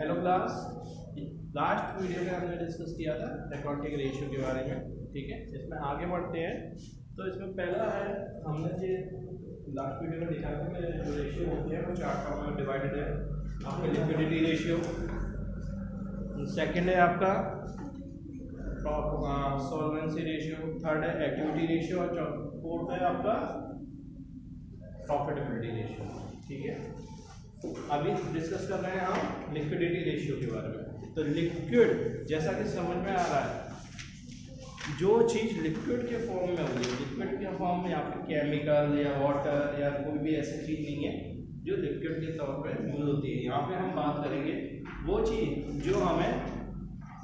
Hello class, last video में हमने discuss किया था अकाउंटिंग रेशियो के बारे में। ठीक है, इसमें आगे बढ़ते हैं। तो इसमें पहला है, हमने जो लास्ट वीडियो में देखा था कि जो रेशियो होते हैं वो 4 पार्ट में डिवाइडेड है। आपका लिक्विडिटी रेशियो, सेकंड है आपका सॉल्वेंसी रेशियो, थर्ड है एक्टिविटी रेशियो और फोर्थ है आपका प्रॉफिटेबिलिटी रेशियो। ठीक है, अभी डिस्कस कर रहे हैं हम लिक्विडिटी रेशियो के बारे में। तो लिक्विड, जैसा कि समझ में आ रहा है, जो चीज़ लिक्विड के फॉर्म में होगी, लिक्विड के फॉर्म में या फिर केमिकल या वाटर या कोई भी ऐसी चीज़ नहीं है जो लिक्विड के तौर पे यूज होती है। यहाँ पे हम बात करेंगे वो चीज़ जो हमें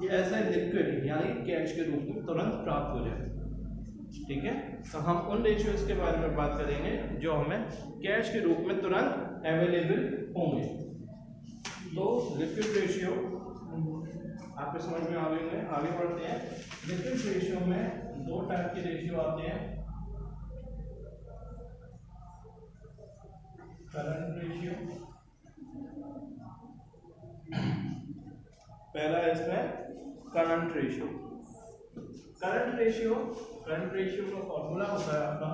एज ए लिक्विड यानी कैश के रूप में तुरंत प्राप्त हो जाए। ठीक है, तो हम उन रेशियोज के बारे में बात करेंगे जो हमें कैश के रूप में तुरंत अवेलेबल होंगे। तो लिक्विड रेशियो आपको समझ में आ गए। आगे बढ़ते हैं। लिक्विड रेशियो में 2 टाइप के रेशियो आते हैं, करंट रेशियो। पहला है इसमें करंट रेशियो। करंट रेशियो का फॉर्मूला होता है आपका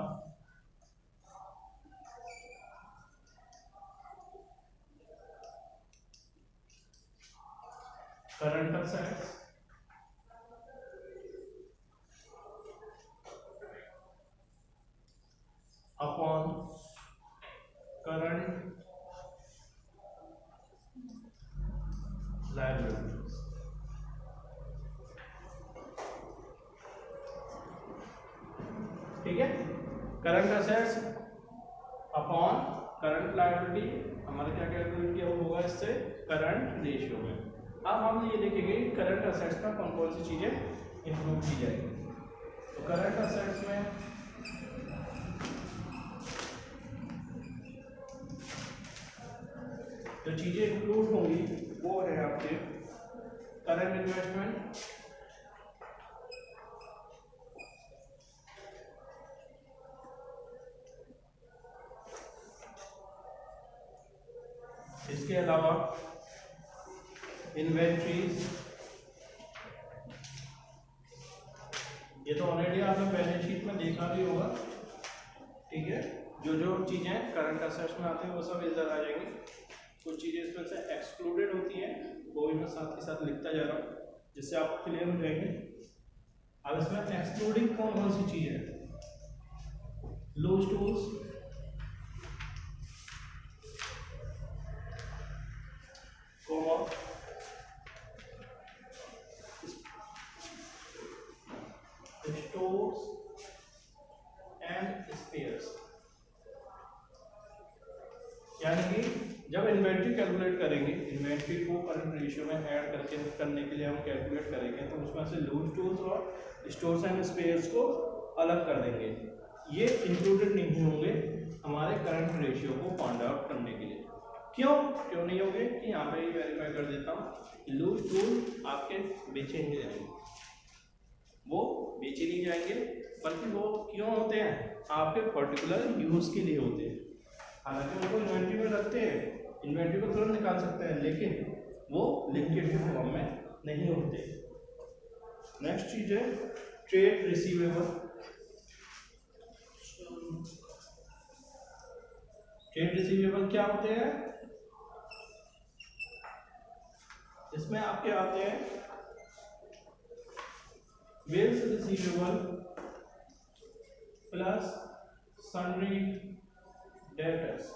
current assets upon current liabilities. ठीक है, current assets upon current liability हमारा क्या कैलकुलेट किया होगा इससे करंट रेशियो में। अब हम ये देखेंगे करंट असेट्स में कौन कौन सी चीजें इंक्लूड की जाएगी। तो करंट असेट्स में जो चीजें इंक्लूड होंगी वो है आपके करंट इन्वेस्टमेंट, इसके अलावा इन्वेंट्रीज। ये तो ऑलरेडी आपने बैलेंस शीट में देखा भी होगा। ठीक है, जो जो चीजें करंट असेट्स में आती है वो सब इधर आ जाएंगी। कुछ चीजें इसमें से एक्सक्लूडेड होती हैं, वो भी मैं साथ के साथ लिखता जा रहा हूँ जिससे आपको क्लियर हो जाएंगे। अब इसमें एक्सक्लूडिंग कौन कौन सी चीज है? Loose tools, stores and spares. यानी कि जब इन्वेंट्री कैलकुलेट करेंगे, इन्वेंट्री को करंट रेशियो में ऐड करने के लिए हम कैलकुलेट करेंगे, तो उसमें से लूज टूल्स और स्टोर्स एंड स्पेयर्स को अलग कर देंगे। ये इंक्लूडेड नहीं होंगे हमारे करंट रेशियो को फाइंड आउट करने के लिए। क्यों नहीं होंगे कि यहाँ पे ही वेरीफाई कर देता हूँ। लूज टूल आपके बेचे नहीं जाएंगे, वो बेचे नहीं जाएंगे, बल्कि वो क्यों होते हैं? आपके पर्टिकुलर यूज के लिए होते हैं। हालांकि उनको इन्वेंट्री में रखते हैं, इन्वेंट्री को तुरंत निकाल सकते हैं, लेकिन वो लिक्विड के फॉर्म में नहीं होते। नेक्स्ट चीज है ट्रेड रिसीवेबल। ट्रेड रिसीवेबल क्या होते हैं? इसमें आपके आते हैं bills receivable plus sundry debtors.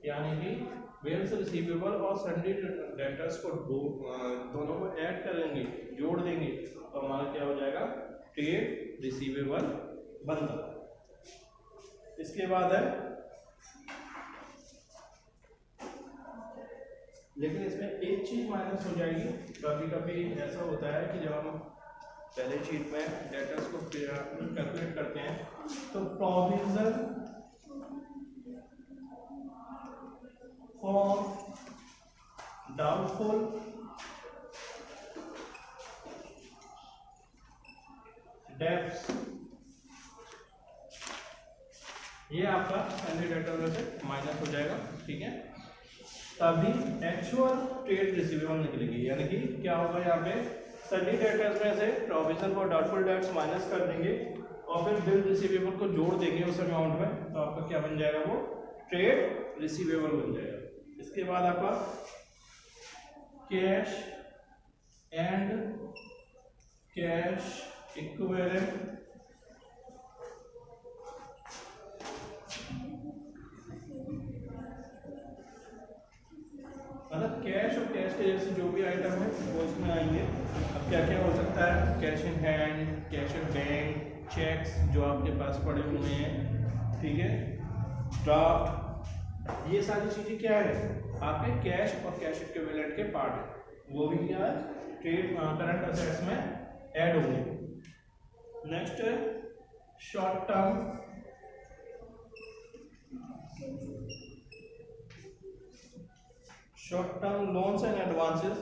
यानी कि बिल्स रिसीवेबल और सन्ड्री डेटर्स को दोनों को ऐड करेंगे, जोड़ देंगे, तो हमारा क्या हो जाएगा? ट्रेड रिसीवेबल बनता। इसके बाद है, लेकिन इसमें एक चीज माइनस हो जाएगी। कभी कभी ऐसा होता है कि जब हम बैलेंस शीट में डेटर्स को कैलकुलेट करते हैं तो प्रोविजन फॉर डाउटफुल डेब्ट्स ये आपका सन्नी डेटर में से माइनस हो जाएगा, ठीक है। तभी एक्चुअल ट्रेड रिसीवेबल निकलेगी, यानी कि क्या होगा यहाँ पे सन्नी डेटर्स में से provision for doubtful debts minus कर देंगे और फिर बिल रिसीवेबल को जोड़ देंगे उस अमाउंट में, तो आपका क्या बन जाएगा, वो ट्रेड रिसीवेबल बन जाएगा। इसके बाद आपका कैश एंड कैश इक्विवेलेंट, मतलब कैश और कैश के जैसे जो भी आइटम है वो इसमें आएंगे। अब क्या क्या हो सकता है, cash in hand, cash in bank, cheques जो आपके पास पड़े हुए हैं, ठीक है, ड्राफ्ट, ये सारी चीज़ें क्या है आपके कैश और कैश इक्विवेलेंट के पार्ट है, वो भी क्या है ट्रेड करंट असेट्स में ऐड होंगे। नेक्स्ट है short term loans and advances,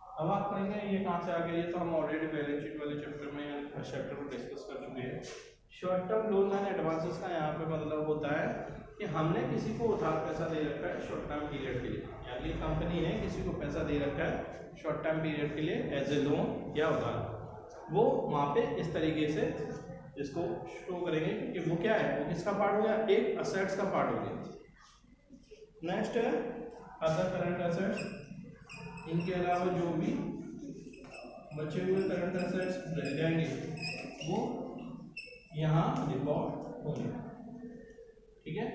अब आप कहेंगे ये कहाँ से आ गया, ये तो हम ऑलरेडी बैलेंस शीट वाले चैप्टर में चैप्टर को डिस्कस कर चुके हैं। Short term loan and advances का यहाँ पे मतलब होता है कि हमने किसी को उधार पैसा दे रखा है शॉर्ट टर्म पीरियड के लिए, यानी कंपनी ने किसी को पैसा दे रखा है शॉर्ट टर्म पीरियड के लिए एज ए लोन या उधार, वो वहाँ पे इस तरीके से इसको शो करेंगे कि वो क्या है, वो किसका पार्ट हो गया, एक असेट्स का पार्ट हो गया। नेक्स्ट है अदर करंट असेट्स, इनके अलावा जो भी बचे हुए करंट असेट्स रह जाएंगे वो यहाँ रिकॉर्ड होंगे, ठीक है।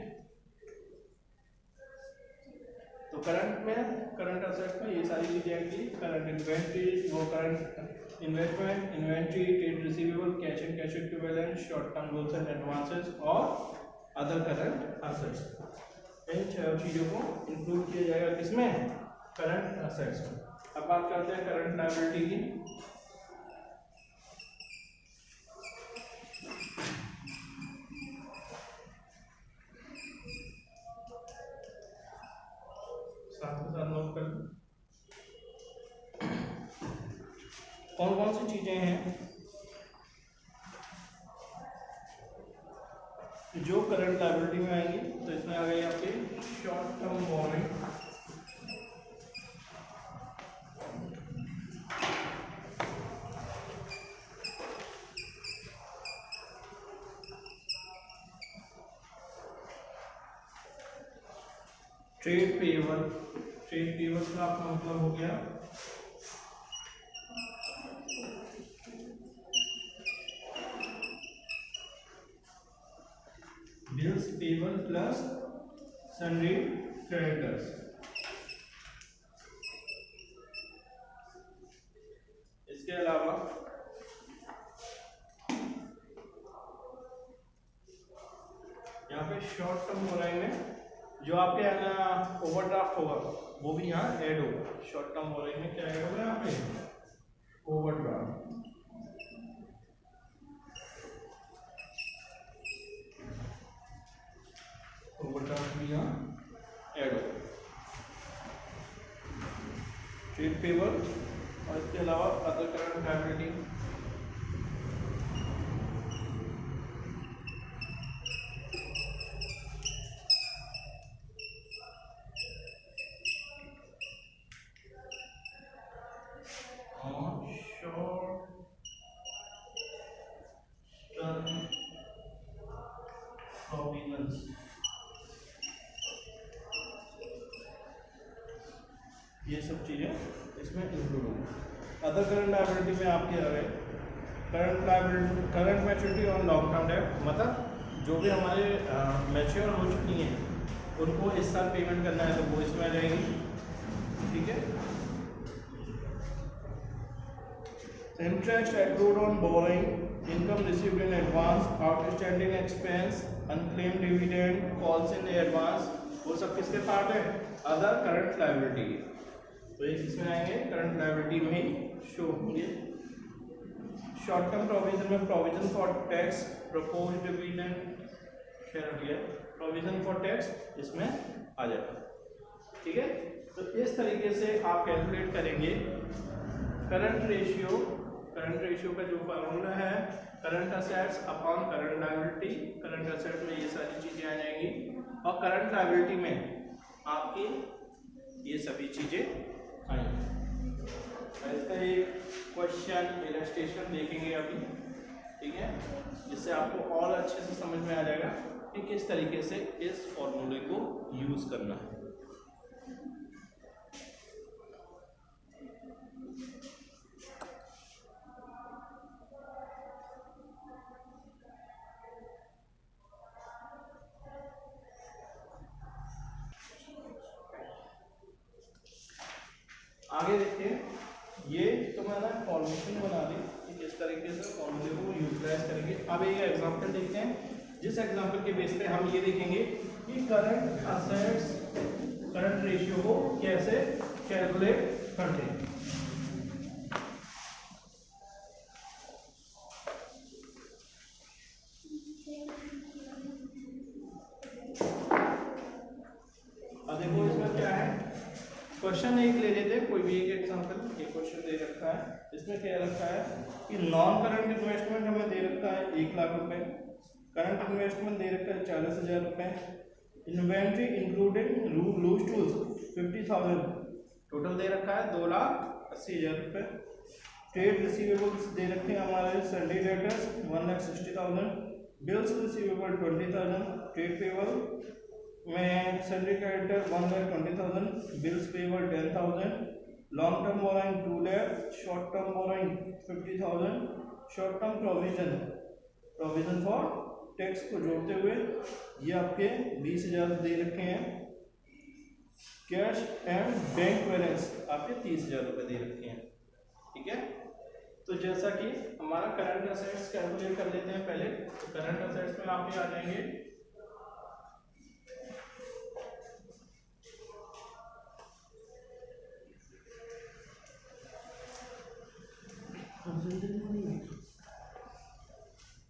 तो करंट में करंट असेट्स में ये सारी चीजें आएंगी, करंट इन्वेंट्री, वो current investment, inventory, trade receivable, cash and cash equivalent, short term loans and advances और अदर करंट असेट्स। इन चार चीजों को इंक्लूड किया जाएगा किसमें, करंट असेट्स में। अब बात करते हैं करंट लायबिलिटी की। साथ के साथ नोट कर कौन कौन सी चीजें हैं जो करंट लायबिलिटी में आएंगी। तो इसमें आ गई आपकी short term borrowing, trade payable, trade payable का आपका मतलब हो गया bills payable plus sundry creditors. इसके अलावा यहाँ पे शॉर्ट टर्म बोराइंग में जो आपके ओवरड्राफ्ट होगा वो भी यहाँ ऐड होगा। शॉर्ट टर्म बोराइंग में क्या ऐड होगा, यहाँ पे ओवरड्राफ्ट, ओवरड्राफ्ट भी यहाँ ऐड होगा। ट्रेड पेएबल और इसके अलावा अदर करंट लायबिलिटी, ये सब चीज़ें इसमें इंक्लूड होंगी। अदर करंट लायबिलिटी में आपके आ गए करंट लायबिलिटी, करंट मैच्योरिटी और लॉन्ग टर्म डेट, मतलब जो भी हमारे मैच्योर हो चुकी हैं उनको इस साल पेमेंट करना है तो वो इसमें आ जाएगी, ठीक है। Interest accrued on borrowing, income received in advance, outstanding expense, unclaimed dividend, calls in advance, वो सब किसके पार्ट है, अदर करंट लायबिलिटी। तो ये किसमें आएंगे, करंट लायबिलिटी में ही शो होंगे। शॉर्ट टर्म प्रोविजन में provision for tax, proposed dividend, provision for tax इसमें आ जाएगा, ठीक है। तो इस तरीके से आप कैलकुलेट करेंगे करंट रेशियो का जो फार्मूला है current assets upon current liability. Current assets में ये सारी चीजें आ जाएंगी और करंट लायबिलिटी में आपकी ये सभी चीजें आएंगी। इसका एक क्वेश्चन इलस्ट्रेशन देखेंगे अभी, ठीक है, जिससे आपको और अच्छे से समझ में आ जाएगा कि किस तरीके से इस फॉर्मूले को यूज करना है। आगे देखिए, ये तो मैंने फॉर्मेशन बना दी कि किस तरीके से फॉर्मूले को यूटिलाइज करेंगे। अब एक एग्जांपल देखते हैं, जिस एग्जांपल के बेस पे हम ये देखेंगे कि करंट असेट्स करंट रेशियो को कैसे कैलकुलेट करते हैं। अब देखो इसमें क्या है, क्वेश्चन एक ले लेते हैं, कोई भी एक एग्जांपल। एक क्वेश्चन दे रखा है, इसमें क्या रखा है कि नॉन करंट इन्वेस्टमेंट हमें दे रखा है 1 लाख रुपए, करंट इन्वेस्टमेंट दे रखा है 40,000 रुपए, inventory including loose tools 50,000, total दे रखा है 2,80,000 रुपए। ट्रेड रिसीवेबल्स दे रखे हैं हमारे salary debtors 1,60,000, bills receivable 20,000, trade payable में salary creditor 1,20,000, bills payable 10,000, long term borrowing 2 lakh, short term borrowing 50,000, short term provision for tax को जोड़ते हुए ये आपके 20,000 दे रखे हैं। कैश एंड बैंक बैलेंस आपके 30,000 रुपये दे रखे हैं, ठीक है। तो जैसा कि हमारा करंट असेट्स कैलकुलेट कर लेते हैं पहले। तो करंट असेट्स में आप ये आ जाएंगे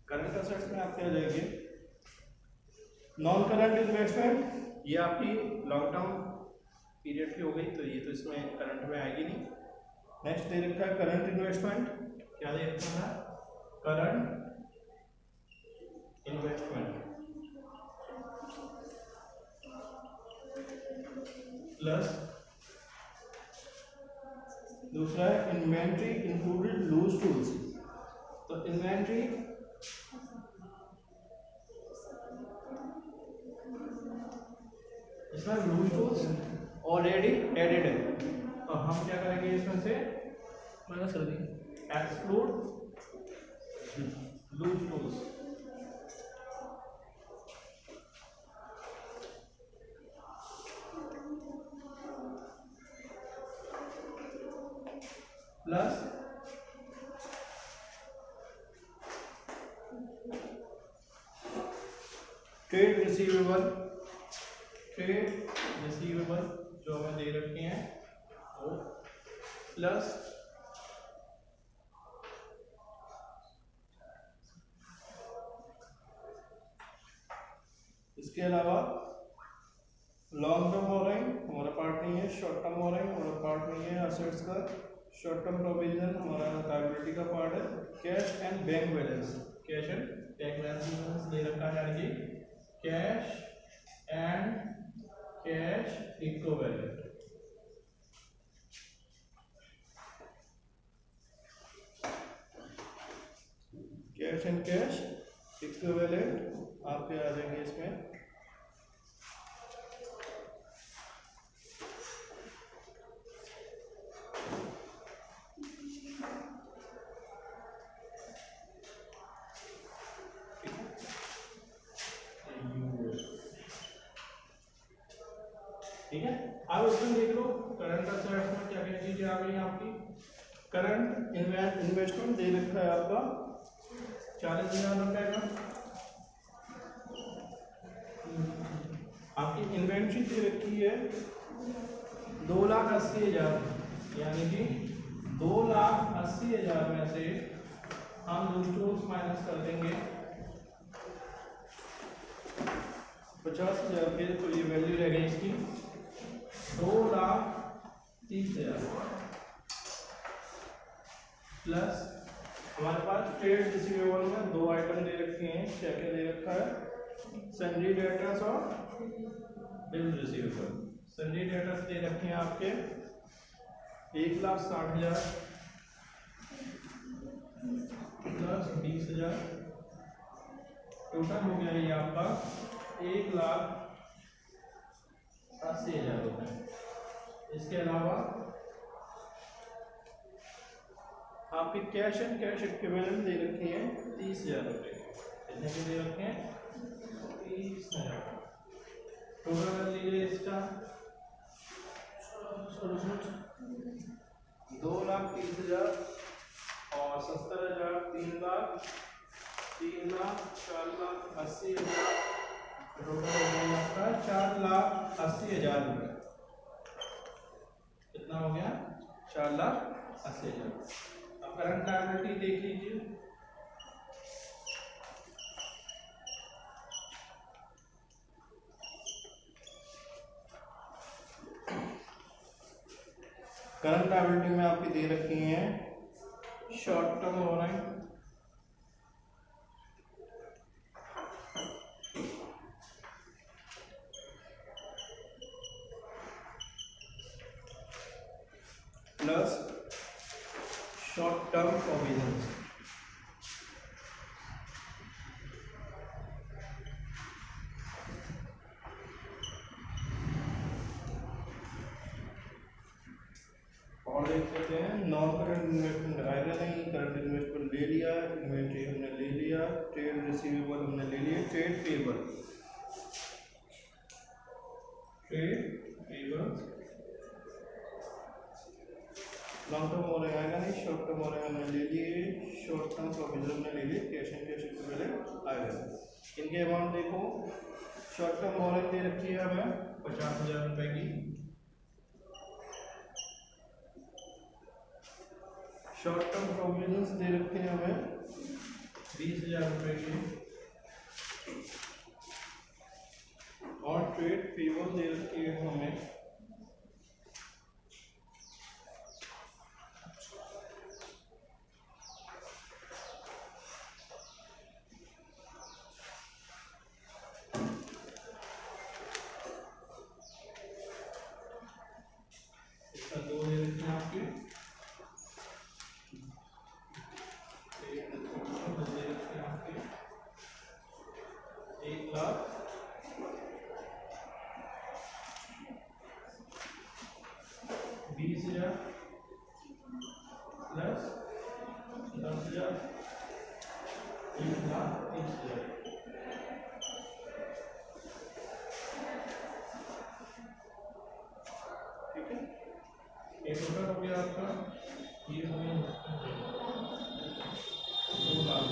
करंट असेट्स में आपके आ जाएंगे नॉन करंट इन्वेस्टमेंट, ये आपकी लॉन्ग टर्म पीरियड की हो गई, तो ये तो इसमें करंट में आएगी नहीं। नेक्स्ट दे रखा है करंट इन्वेस्टमेंट, क्या दे रखा है करंट इन्वेस्टमेंट प्लस दूसरा है इन्वेंट्री इंक्लूडेड लूज टूल्स। तो इन्वेंट्री इसमें लूज टूल्स ऑलरेडी एडेड है, तो हम क्या करेंगे इसमें से माइनस कर देंगे, exclude loose tools. Plus trade receivable जो हमें दे रखे हैं वो, प्लस इसके अलावा लॉन्ग टर्म बोरोइंग हमारा पार्ट नहीं है, शॉर्ट टर्म बोरोइंग हमारा पार्ट नहीं है असेट्स का, शॉर्ट टर्म प्रोविजन हमारा लायबिलिटी का पार्ट है। Cash and bank balance, cash and bank balance दे रखा है जी, cash and cash equivalent. Cash and cash equivalent आपके आ जाएंगे इसमें ठीक है। अब इसमें देख लो करंट असेट्स में क्या क्या चीजें आ गई आपकी। करंट इन्वेस्टमेंट दे रखा है आपका 40,000 रुपए का, आपकी इन्वेंट्री दे रखी है 2,80,000, यानी कि 2,80,000 में से हम लूज टूल्स माइनस कर देंगे 50,000 के, तो ये वैल्यू रह गई इसकी 2,80,000 30,000 प्लस हमारे पास ट्रेड रिसीवेबल में दो आइटम दे रखे हैं। क्या क्या दे रखा है? सन्ड्री डेटर्स और बिल रिसीवेबल। सन्ड्री डेटर्स दे रखे हैं आपके 1,60,000 प्लस 20,000, टोटल हो गया ये आपका 1,80,000 रुपये। इसके अलावा आपके कैश एंड कैश इक्विवेलेंट दे रखे हैं 30,000 रुपये। कितने के दे रखे हैं? 30,000। टोटल कर लीजिए इसका 2,30,000 और 70,000, 3,00,000, 4,80,000। टोटल हो गया आपका 4,80,000 रुपये। कितना हो गया? 4,80,000। अब करंट लायबिलिटी देख लीजिए। करंट लायबिलिटी में आपकी दे रखी हैं short term borrowing, plus short term provisions. और देख सकते हैं नॉन करंट इन्वेस्टमेंट आएगा नहीं। करंट इन्वेस्टमेंट ले लिया, इन्वेंट्री हमने ले लिया, ट्रेड रिसीवेबल हमने ले लिया, trade payable long term borrowing आएगा नहीं, शॉर्ट टर्म बोरोइंग हमने ले लिए, शॉर्ट टर्म प्रोविजन हमने ले लिए, कैश एंड कैश इक्विवेलेंट आएगा। इनके अमाउंट देखो, शॉर्ट टर्म बोरोइंग दे रखी है हमें 50,000 रुपए की, शॉर्ट टर्म प्रोविजंस दे रखे हैं हमें 20,000 रुपए के, और ट्रेड पेबल दे रखी है हमें 20,000 प्लस 10,000, 1,30,000। ठीक है, ये टोटल हो गया आपका, ये हो गया 2 लाख।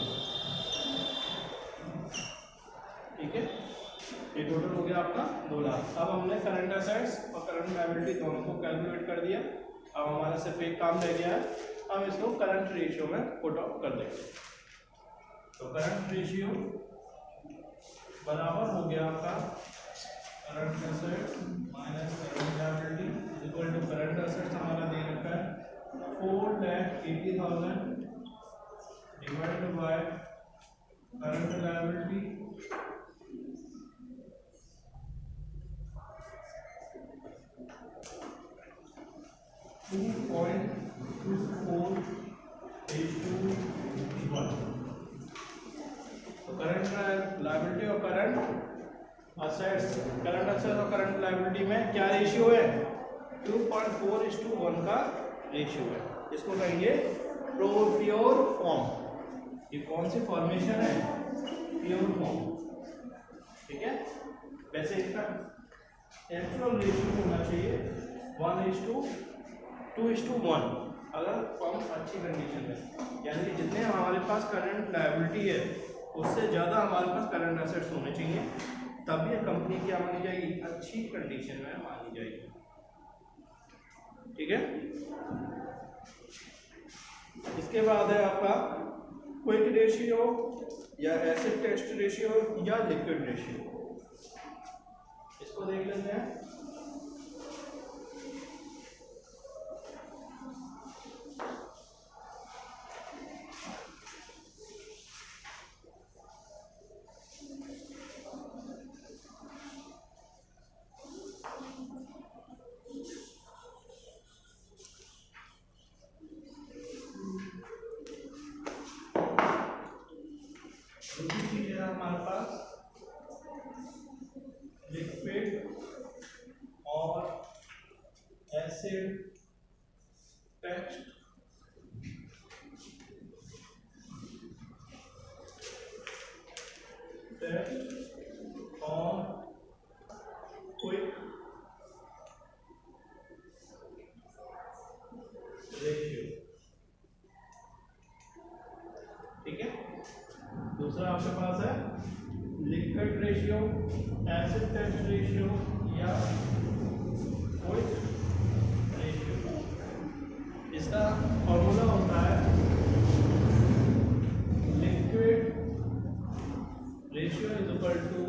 ठीक है, ये टोटल हो गया आपका 2 लाख। अब हमने करंट असेट्स और करंट लायबिलिटी दोनों को कैलकुलेट कर दिया। अब हमारा सिर्फ एक काम रह गया है, हम इसको करंट रेशियो में पुट आउट कर देंगे। तो करंट रेशियो बराबर हो गया आपका current assets minus current liability equal to current assets हमारा दे रखा है 4,80,000 डिवाइडेड बाय करंट लायबिलिटी 2.24:1। तो करंट लायबिलिटी और करंट असेट्स, करंट असेट्स और करंट लायबिलिटी में क्या रेशियो है? 2.4:1 का रेशियो है। इसको कहेंगे प्योर फॉर्म। ये कौन सी फॉर्मेशन है? Pure form. ठीक है, वैसे इसका एक्चुअल रेशियो होना चाहिए 1:2:1 अगर फॉर्म अच्छी कंडीशन में, यानी कि जितने हमारे पास करंट लायबिलिटी है उससे ज़्यादा हमारे पास करंट एसेट्स होने चाहिए, तब ये कंपनी क्या मानी जाएगी? अच्छी कंडीशन में मानी जाएगी। ठीक है, इसके बाद है आपका क्विक रेशियो या एसिड टेस्ट रेशियो या लिक्विड रेशियो। इसको देख लेते हैं। टेक्स्ट ऑन क्विक रेशियो, ठीक है। दूसरा आपके पास है liquid ratio, acid test ratio या क्विक रेशियो। इसका फॉर्मूला होता है liquid ratio is equal to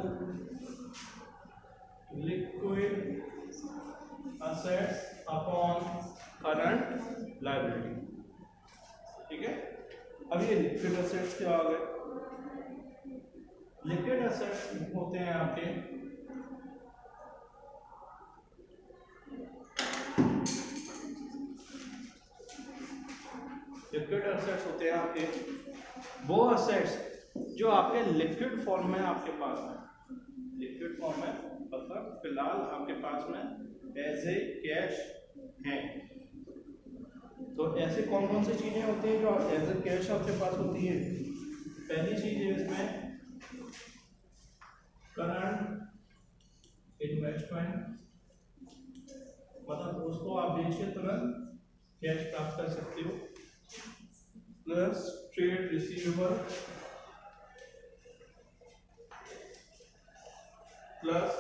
liquid assets upon current liability, ठीक है। अब ये लिक्विड एसेट्स क्या आ गए? लिक्विड एसेट्स होते हैं आपके वो एसेट्स जो आपके लिक्विड फॉर्म में आपके पास है, लिक्विड फॉर्म में मतलब फिलहाल आपके पास में एज ए कैश है। तो ऐसे कौन कौन सी चीजें होती हैं जो एज ए कैश आपके पास होती है? पहली चीज है इसमें करंट इन्वेस्टमेंट, मतलब उसको आप बेच के तुरंत कैश प्राप्त कर सकते हो, plus trade receivable plus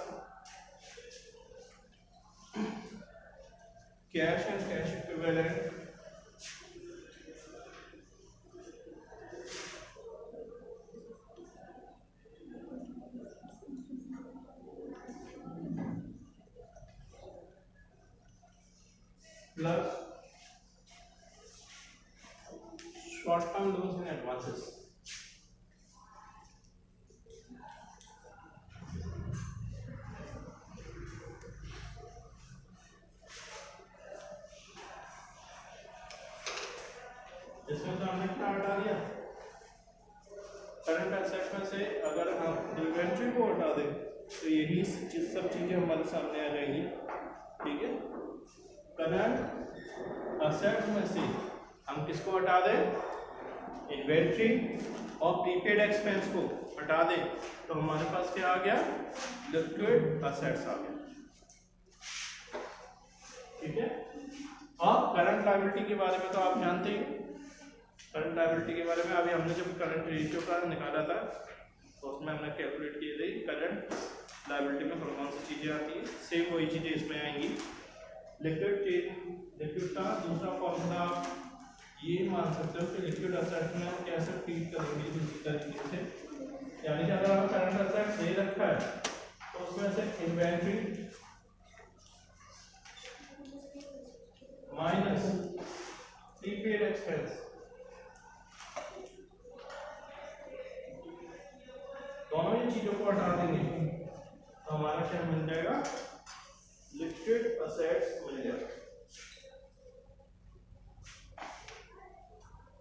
cash and cash equivalent plus short term loans and advances. इसमें तो हमने क्या हटा दिया? करंट एसेट में से अगर हम इन्वेंट्री को हटा दें तो यही सब चीजें हमारे सामने आ जाएंगी, ठीक है। करंट एसेट्स में से हम किसको हटा दें? इन्वेंट्री और प्रीपेड एक्सपेंस को हटा दें तो हमारे पास क्या आ गया? लिक्विड एसेट्स आ गया, ठीक है। अब करंट लायबिलिटी के बारे में तो आप जानते ही, करंट लायबिलिटी के बारे में अभी हमने जब करंट रेशियो का निकाला था तो उसमें हमने कैलकुलेट किए थे करंट लायबिलिटी में कौन कौन सी चीज़ें आती है, सेम वही चीज़ें इसमें आएंगी। लिक्विड का दूसरा फॉर्मूला आप ये मान सकते हो कि लिक्विड एसेट में हम कैसे ट्रीट करेंगे दूसरी तरीके से, यानी कि अगर आप करंट एसेट दे रखा है तो उसमें से इन्वेंट्री माइनस प्रीपेड एक्सपेंस, दोनों ही चीजों को हटा देंगे तो हमारा क्या मिल जाएगा? लिक्विड एसेट्स मिल जाएगा,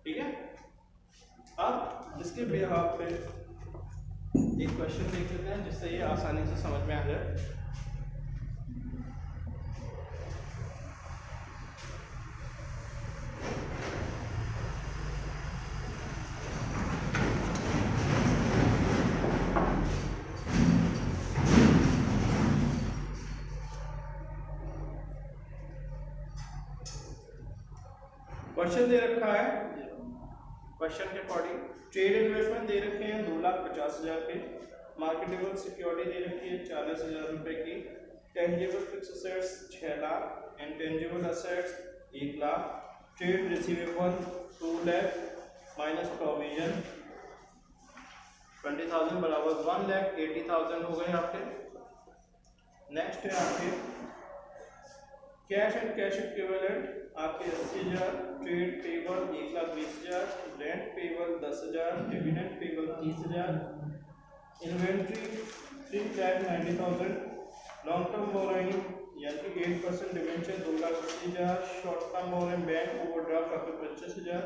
ठीक है। अब इसके बिहाफ पे एक क्वेश्चन देख लेते हैं जिससे ये आसानी से समझ में आ जाए। क्वेश्चन दे रखा है, क्वेश्चन के अकॉर्डिंग ट्रेड इन्वेस्टमेंट दे रखे हैं 2,50,000 के, मार्केटेबल सिक्योरिटी दे रखी है 40,000 रुपए की, tangible fixed assets 6 lakh, intangible assets 1 lakh, trade receivable 2 lakh minus provision 20,000 बराबर 1,80,000 हो गए आपके। नेक्स्ट है आपके कैश एंड कैश इक्विवेलेंट आपके 80,000, trade payable 1,20,000, rent payable 10,000, dividend payable 30,000, inventory 3,90,000, long term borrowing यानी कि 8% debenture 2,80,000, short term borrowing bank overdraft आपके 25,000,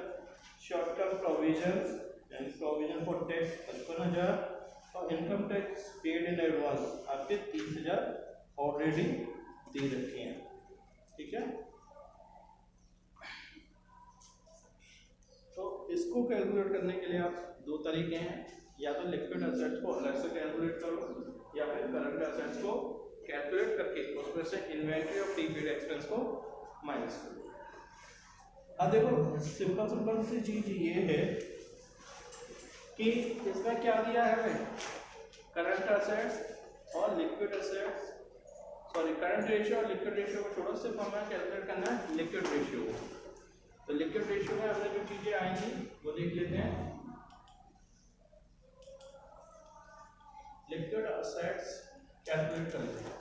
शॉर्ट टर्म प्रोविजंस यानी प्रोविजन फॉर टैक्स 55,000 और income tax paid in advance आपके 30,000 already दे रखे हैं, ठीक है। इसको कैलकुलेट करने के लिए आप दो तरीके हैं, या तो लिक्विड एसेट्स को अलग से कैलकुलेट करो या फिर करंट एसेट्स को कैलकुलेट करके उसमें से इन्वेंट्री और प्रीपेड एक्सपेंस को माइनस करो। अब देखो सिंपल सी चीज ये है कि इसमें क्या दिया है हमें, करंट एसेट्स और liquid assets, sorry current ratio और लिक्विड रेशियो को छोड़ो, सिर्फ हमें कैलकुलेट करना है लिक्विड रेशियो को। तो लिक्विड रेशियो में हमने जो चीजें आएंगी वो देख लेते हैं। लिक्विड एसेट्स कैलकुलेट कर लेते हैं।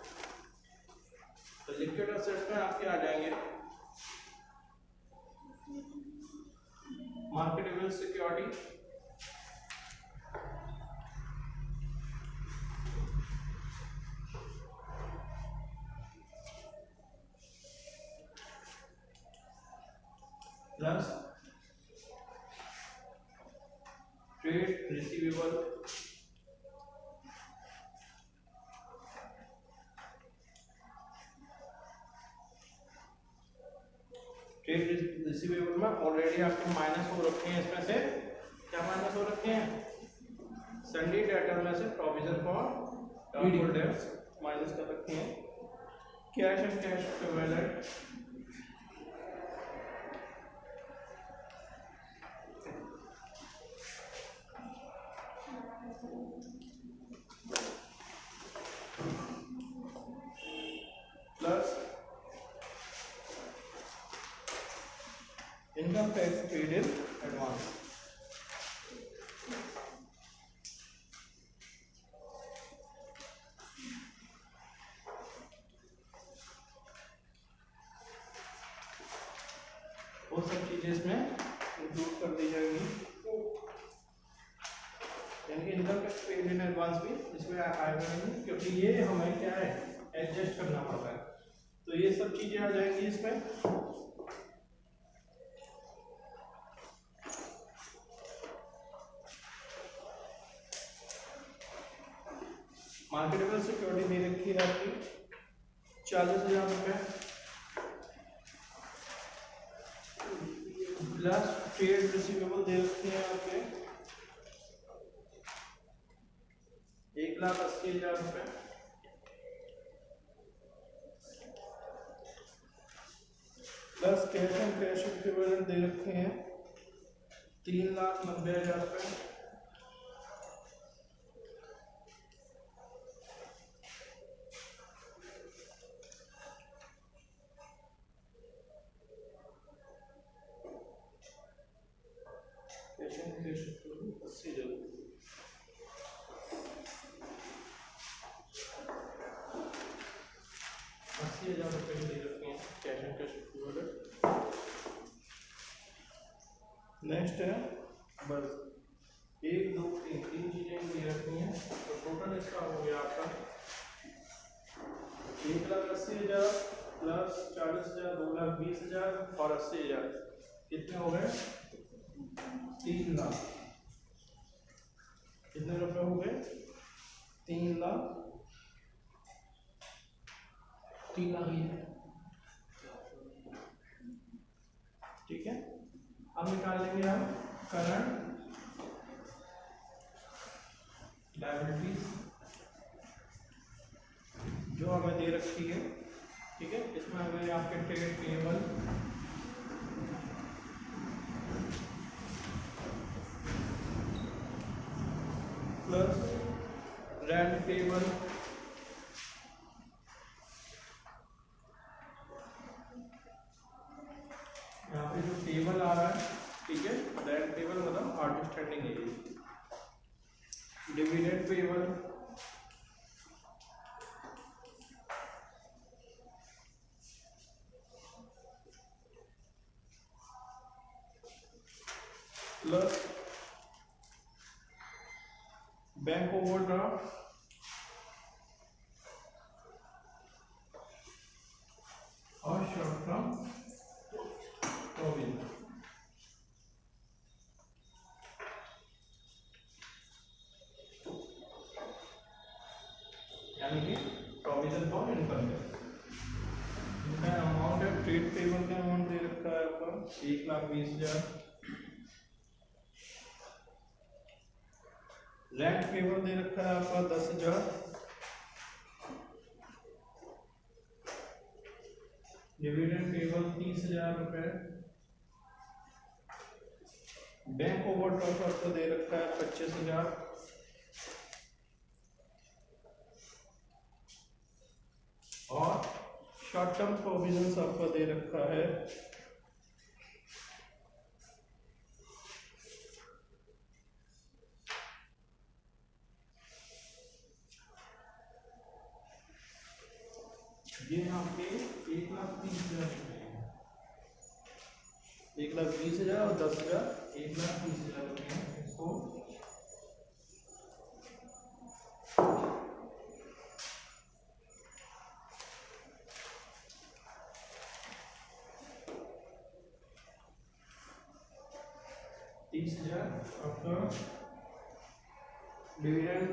तो लिक्विड एसेट्स में आपके आ जाएंगे marketable security, plus trade receivable, trade receivable में ऑलरेडी आपके माइनस हो रखे हैं। इसमें से क्या माइनस हो रखे हैं, सन्डी डेटर में से provision for doubtful debts minus कर रखे हैं। Cash and cash equivalent, plus income tax paid in advance. वो सब चीजें इसमें इंक्लूड कर दी जाएंगी, यानी income tax paid in advance भी इसमें आएगा नहीं, क्योंकि ये हमें क्या है एडजस्ट करना पड़ता है। तो ये सब चीजें आ जाएंगी इसमें। मार्केटेबल सिक्योरिटी दे रखी है आपकी 40,000 रुपये, प्लस ट्रेड रिसीवेबल दे रखे हैं आपके 1,80,000 रुपये, plus cash and cash equivalent दे रखे हैं 3,90,000 रुपये, कैश एंड कैश इक्विवेलेंट 80,000 रुपये, 80,000 रुपये दे रखे हैं cash and cash equivalent. Next है बस 1, 2, 3 चीजें दे रखी हैं, तो टोटल इसका हो गया आपका 1,80,000 प्लस 40,000, 2,20,000 और 80,000, कितने हो गए 3 लाख। कितने रुपए हो गए 3 लाख, 3 लाख ही है, ठीक है। अब निकाल लेंगे हम करंट लायबिलिटीज जो हमें दे रखी है, ठीक है। इसमें हमें आपके trade payable, plus rent payable, यहाँ पे जो टेबल आ रहा है, ठीक है, रेंट पेएबल मतलब आउटस्टैंडिंग है ये, dividend payable, plus bank overdraft, और शॉर्ट टर्म प्रोविजन। यानी कि प्रोविजन फॉर इनकम टैक्स, इनका अमाउंट है ट्रेड पेएबल का अमाउंट दे रखा है आपका 1,20,000, रेंट पेबल दे रखा है आपका 10,000, डिविडेंड पेबल 30,000 रुपये, बैंक ओवरड्राफ्ट आपको दे रखा है 25,000, और शॉर्ट टर्म प्रोविजंस आपको दे रखा है 1,20,000 और 10,000, 1,20,000 रुपये हैं इसको। आपका dividend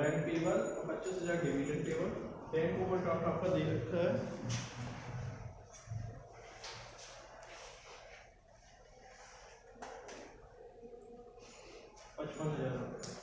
rent payable, 25,000 dividend payable, bank overdraft आपका दे रखा है 55,000 रुपये।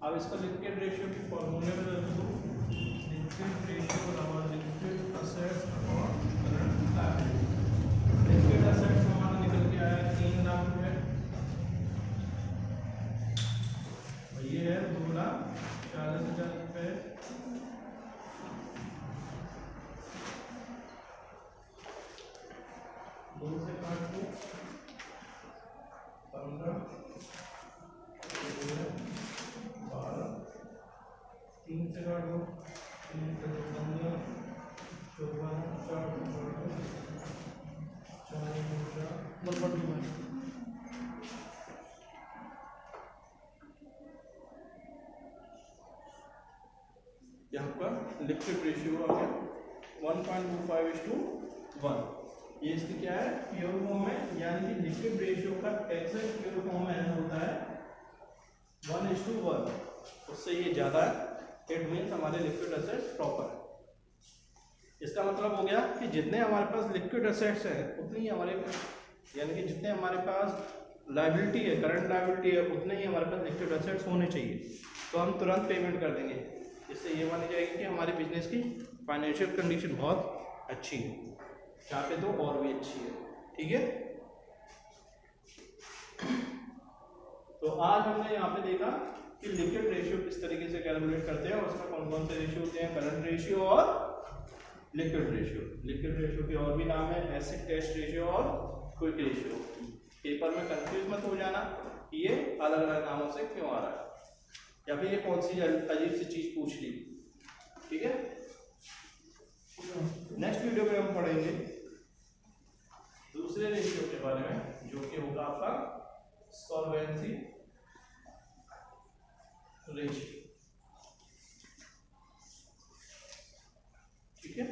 अब इसका लिक्विड रेशियो की फॉर्मूले में रख दो, लिक्विड रेशियो बराबर लिक्विड असेट्स और करंट लायबिलिटी। लिक्विड असेट्स में हमारा निकल के आया 3 लाख रुपए, ये है 2,40,000 रुपये, दो से काट दो 15, 3 से काट दो 3 से 15, 14, 4 यहाँ पर लिक्विड रेशियो आ गया 1.25:1। ये इसकी क्या है, प्योर फॉर्म में, यानी कि लिक्विड रेशियो का एग्जैक्ट प्योर फॉर्म में होता है 1:1, उससे ये ज़्यादा है, इट मीन्स हमारे लिक्विड एसेट्स प्रॉपर है। इसका मतलब हो गया कि जितने हमारे पास लिक्विड एसेट्स हैं उतनी ही हमारे, यानी कि जितने हमारे पास लायबिलिटी है, करंट लायबिलिटी है, उतने ही हमारे पास लिक्विड एसेट्स होने चाहिए, तो हम तुरंत पेमेंट कर देंगे। इससे ये मानी जाएगी कि हमारे बिजनेस की फाइनेंशियल कंडीशन बहुत अच्छी है, यहाँ पे तो और भी अच्छी है। ठीक है, तो आज हमने यहाँ पे देखा कि लिक्विड रेशियो किस तरीके से कैलकुलेट करते हैं और उसमें कौन कौन से रेशियो होते हैं, करंट रेशियो और लिक्विड रेशियो। लिक्विड रेशियो के और भी नाम है एसिड टेस्ट रेशियो और क्विक रेशियो। पेपर में कंफ्यूज मत हो जाना कि ये अलग अलग नामों से क्यों आ रहा है या फिर ये कौन सी अजीब सी चीज पूछ ली। ठीक है, नेक्स्ट वीडियो में हम पढ़ेंगे दूसरे रेशियो के बारे में, जो कि होगा आपका सॉल्वेंसी रेशियो। ठीक है।